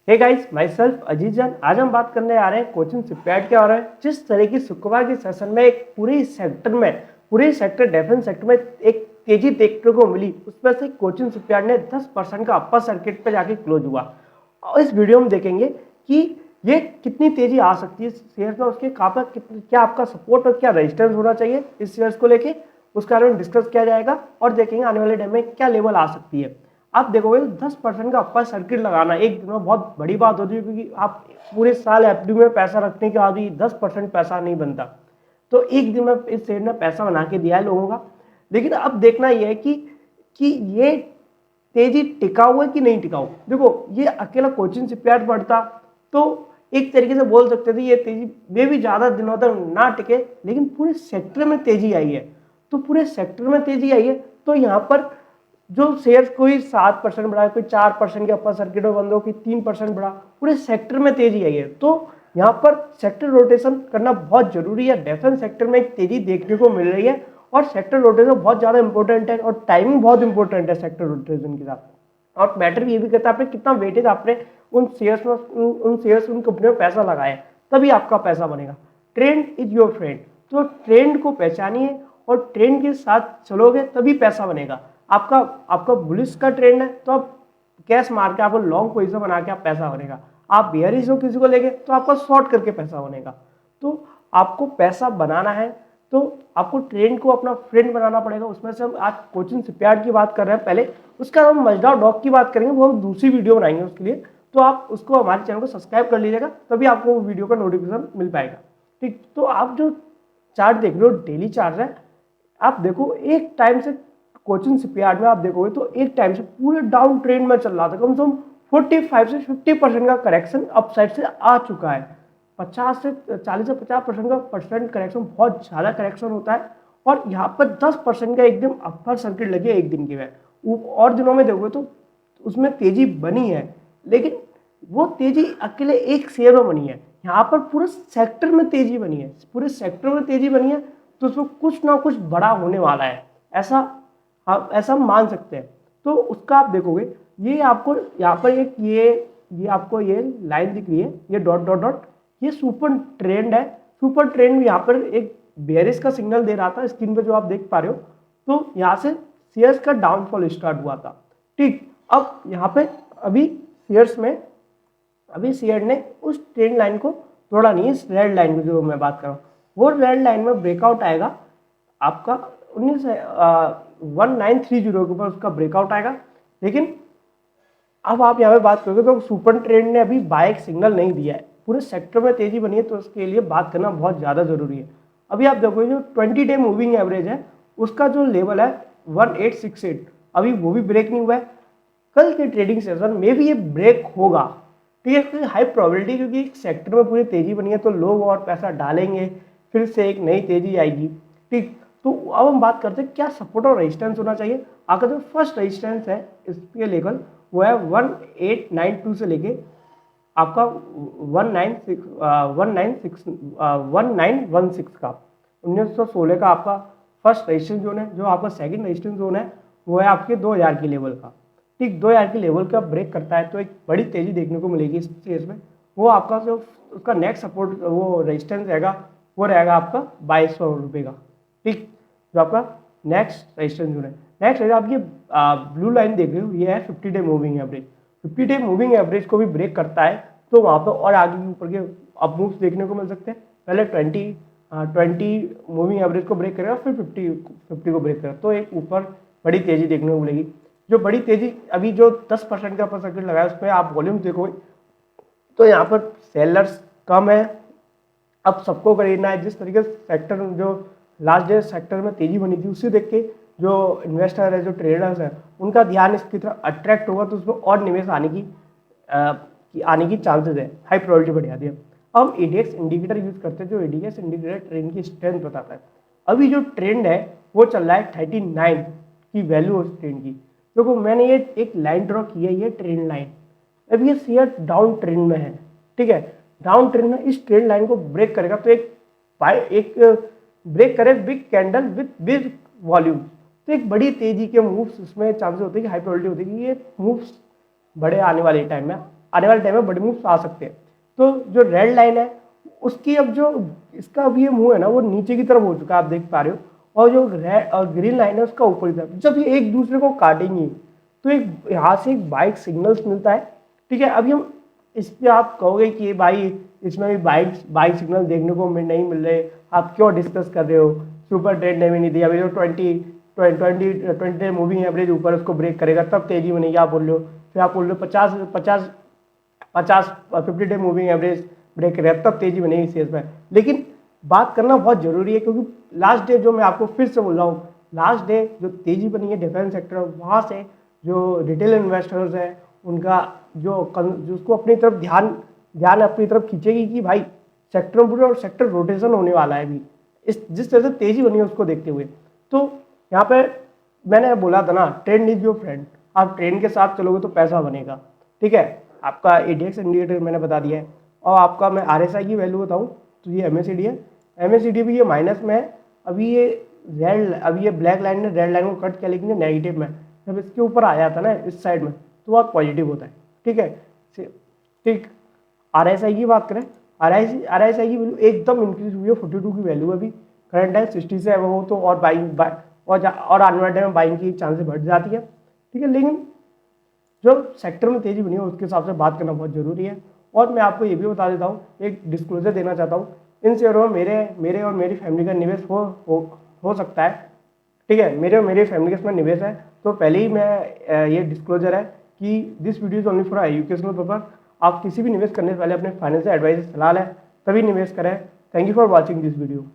हे guys, myself Ajit Jaan. आज हम बात करने आ रहे हैं कोचिंग शिपयार्ड के बारे में। जिस तरह की शुक्रवार के सेशन में एक पूरे सेक्टर डिफेंस सेक्टर में एक तेजी देखने को मिली, उसमें से कोचिंग शिपयार्ड ने 10% का अपर सर्किट पे जाके क्लोज हुआ। और इस वीडियो में देखेंगे कि ये कितनी तेजी आ सकती है शेयर में, उसके क्या आपका सपोर्ट और क्या रेजिस्टेंस होना चाहिए इस शेयर्स को लेके, उसके बारे में डिस्कस किया जाएगा और देखेंगे आने वाले टाइम में क्या लेवल आ सकती है। आप देखोगे 10% का अपर सर्किट लगाना एक दिन में बहुत बड़ी बात होती है, क्योंकि आप पूरे साल एफडी में पैसा रखने के बाद भी 10% पैसा नहीं बनता। तो एक दिन में इस शेयर ने पैसा बना के दिया है लोगों का। लेकिन अब देखना यह है कि ये तेजी टिकाऊ है कि नहीं टिकाऊ। देखो, ये अकेला कोचिंग शिपयार्ड बढ़ता तो एक तरीके से बोल सकते थे ये तेजी में भी ज्यादा दिनों तक ना टिके, लेकिन पूरे सेक्टर में तेजी आई है। तो पूरे सेक्टर में तेजी आई है तो यहाँ पर जो शेयर्स कोई 7% बढ़ा, कोई 4% के अपर सर्किट में बंद हो, कोई 3% बढ़ा, पूरे सेक्टर में तेजी आई है। तो यहाँ पर सेक्टर रोटेशन करना बहुत जरूरी है। डिफेंस सेक्टर में एक तेजी देखने को मिल रही है और सेक्टर रोटेशन बहुत ज्यादा इंपॉर्टेंट है और टाइमिंग बहुत इंपॉर्टेंट है सेक्टर रोटेशन के साथ। और मैटर ये भी करता है आपने कितना वेटेज आपने उन शेयर्स उन कंपनियों में पैसा लगाया, तभी आपका पैसा बनेगा। Trend is your friend. तो ट्रेंड को पहचानिए और ट्रेंड के साथ चलोगे तभी पैसा बनेगा। आपका बुलिश का ट्रेंड है तो आप कैश मार के आपको लॉन्ग पोजीशन बना के आप पैसा बनेगा। आप बेयरिश हो किसी को लेके तो आपका शॉर्ट करके पैसा बनेगा। तो आपको पैसा बनाना है तो आपको ट्रेंड को अपना फ्रेंड बनाना पड़ेगा। उसमें से हम आज कोचिंग शिपयार्ड की बात कर रहे हैं। पहले उसका हम मजदार डॉग की बात करेंगे, वो हम दूसरी वीडियो बनाएंगे उसके लिए। तो आप उसको हमारे चैनल को सब्सक्राइब कर लीजिएगा, तभी आपको वो वीडियो का नोटिफिकेशन मिल पाएगा। ठीक, तो आप जो चार्ट देख रहे हो डेली चार्ट है, आप देखो एक टाइम से कोचिंग शिपयार्ड में आप देखोगे तो एक टाइम से पूरे डाउन ट्रेंड में चल रहा था। कम से कम 45 से 50% का करेक्शन अपसाइड से आ चुका है। 40 से 50% का करेक्शन बहुत ज्यादा करेक्शन होता है। और यहाँ पर 10% का एकदम अपर सर्किट लगे एक दिन के में। और दिनों में देखोगे तो उसमें तेजी बनी है, लेकिन वो तेजी अकेले एक शेयर में बनी है। यहाँ पर पूरे सेक्टर में तेजी बनी है, पूरे सेक्टर में तेजी बनी है। तो उसमें कुछ ना कुछ बड़ा होने वाला है, ऐसा मान सकते हैं। तो उसका आप देखोगे ये आपको यहाँ पर एक ये आपको ये लाइन दिख रही है, ये डॉट डॉट डॉट, ये सुपर ट्रेंड है। सुपर ट्रेंड यहाँ पर एक बेयरिश का सिग्नल दे रहा था स्क्रीन पे जो आप देख पा रहे हो। तो यहाँ से शेयर्स का डाउनफॉल स्टार्ट हुआ था। ठीक, अब यहाँ पे अभी शेयर ने उस ट्रेंड लाइन को तोड़ा नहीं। इस रेड लाइन की जो मैं बात कर रहा हूँ, वो रेड लाइन में ब्रेकआउट आएगा आपका 1930 के ऊपर उसका ब्रेकआउट आएगा। लेकिन अब आप यहाँ पे बात करोगे तो सुपर ट्रेंड ने अभी बाय सिग्नल नहीं दिया है, पूरे सेक्टर में तेजी बनी है, तो उसके लिए बात करना बहुत ज़्यादा जरूरी है। अभी आप देखोगे जो 20 डे मूविंग एवरेज है उसका जो लेवल है 1868, अभी वो भी ब्रेक नहीं हुआ है। कल के ट्रेडिंग सेशन में भी ये ब्रेक होगा। ठीक है, हाई प्रोबेबिलिटी, क्योंकि सेक्टर में पूरी तेजी बनी है तो लोग और पैसा डालेंगे, फिर से एक नई तेजी आएगी। ठीक, तो अब हम बात करते हैं क्या सपोर्ट और रेजिस्टेंस होना चाहिए। आपका जो फर्स्ट रेजिस्टेंस है इसके लेवल वो है 1892 से लेके आपका 1916 का 1916 का आपका फर्स्ट रेजिस्टेंस जोन है। जो आपका सेकंड रेजिस्टेंस जोन है वो है आपके 2000 के लेवल का। ठीक, 2000 के लेवल का ब्रेक करता है तो एक बड़ी तेजी देखने को मिलेगी इस केस में। वो आपका जो उसका नेक्स्ट सपोर्ट वो रेजिस्टेंस रहेगा वो रहेगा आपका 2200 रुपये का। ठीक, जो आपका नेक्स्ट रेजिस्टेंस जोन है। नेक्स्ट है आप ये ब्लू लाइन देख रहे हो, ये है 50 day moving average. 50 day moving average को भी ब्रेक करता है तो वहाँ पर और आगे के ऊपर के अप मूव्स देखने को मिल सकते हैं। पहले 20 मूविंग एवरेज को ब्रेक करेगा, फिर 50 को ब्रेक करेगा, तो एक ऊपर बड़ी तेजी देखने को मिलेगी। जो बड़ी तेजी अभी जो 10% का अपर सर्किट लगाया उस पर आप वॉल्यूम देखोगे तो यहाँ पर सेलर्स कम है। अब सबको खरीदना है। जिस तरीके से सेक्टर जो लास्ट डे सेक्टर में तेजी बनी थी उसे देख के जो इन्वेस्टर है, जो ट्रेडर्स है, उनका ध्यान इसकी तरफ अट्रैक्ट होगा तो उसमें और निवेश आने की चांसेस है, हाई प्रोबेबिलिटी बढ़ जाती है। हम ईडीएक्स इंडिकेटर यूज करते हैं, जो ईडीएक्स इंडिकेटर ट्रेंड की स्ट्रेंथ बताता है। अभी जो ट्रेंड है वो चल रहा है 39 की वैल्यू उस ट्रेंड की। देखो, मैंने ये एक लाइन ड्रॉ की है, ये ट्रेंड लाइन। अब ये शेयर डाउन ट्रेंड में है। ठीक है, डाउन ट्रेंड में इस ट्रेंड लाइन को ब्रेक करेगा तो एक ब्रेक करे big candle with big volume, तो एक बड़ी तेजी के मूव्स उसमें चांसेस होते हैं कि हाई प्रोबेबिलिटी होती है कि ये मूव्स बड़े आने वाले टाइम में आने वाले टाइम में बड़े मूव्स आ सकते हैं। तो जो रेड लाइन है उसकी अब जो इसका अब ये मुंह है ना वो नीचे की तरफ हो चुका है, आप देख पा रहे हो, और जो रेड और ग्रीन लाइन है उसका ऊपर की तरफ। जब ये एक दूसरे को काटेंगी तो एक यहाँ से एक बाइक सिग्नल्स मिलता है, ठीक है। अभी हम इस पे आप कहोगे कि भाई इसमें भी बाइक सिग्नल देखने को नहीं मिल रहे, आप क्यों डिस्कस कर रहे हो, सुपर ट्रेंड नहीं दी, अभी जो 20 मूविंग एवरेज ऊपर उसको ब्रेक करेगा तब तेजी बनेगी, आप बोल रहे हो। फिर आप बोल रहे हो 50 डे मूविंग एवरेज ब्रेक करेगा तब तेजी बनेगी शेयर्स में। लेकिन बात करना बहुत जरूरी है, क्योंकि लास्ट डे जो मैं आपको फिर से बोल रहा हूँ, लास्ट डे जो तेजी बनी है डिफेंस सेक्टर, वहाँ से जो रिटेल इन्वेस्टर्स हैं उनका जो उसको अपनी तरफ ध्यान अपनी तरफ खींचेगी कि भाई सेक्टर में पूरे और सेक्टर रोटेशन होने वाला है अभी, इस जिस तरह से तेजी बनी है उसको देखते हुए। तो यहाँ पे मैंने बोला था ना, ट्रेंड इज योर फ्रेंड, आप ट्रेंड के साथ चलोगे तो पैसा बनेगा, ठीक है। आपका एडीएक्स इंडिकेटर मैंने बता दिया है, और आपका मैं आरएसआई की वैल्यू बताऊँ तो ये एमएसीडी है, एमएसीडी भी ये माइनस में है। अभी ये ब्लैक लाइन ने रेड लाइन को कट किया, लेकिन ये नेगेटिव में, जब इसके ऊपर आया था ना इस साइड में तो बहुत पॉजिटिव होता है, ठीक है। ठीक, आरएसआई की बात करें, आरएसआई की वैल्यू एकदम इंक्रीज हुई है, 42 की वैल्यू अभी करंट है, 60 से वो तो और बाइंग और आने वाले टाइम में बाइंग की चांसेस बढ़ जाती है, ठीक है। लेकिन जो सेक्टर में तेजी बनी है उसके हिसाब से बात करना बहुत जरूरी है। और मैं आपको ये भी बता देता हूँ, एक डिस्क्लोजर देना चाहता हूँ, इन शेयरों में मेरे और मेरी फैमिली का निवेश हो सकता है, ठीक है। मेरे और मेरी फैमिली का इसमें निवेश है। तो पहले ही मैं ये डिस्क्लोजर है कि this video is only for educational purpose. आप किसी भी निवेश करने से पहले अपने फाइनेंशियल एडवाइजर सलाह लें तभी निवेश करें। Thank you for watching this video.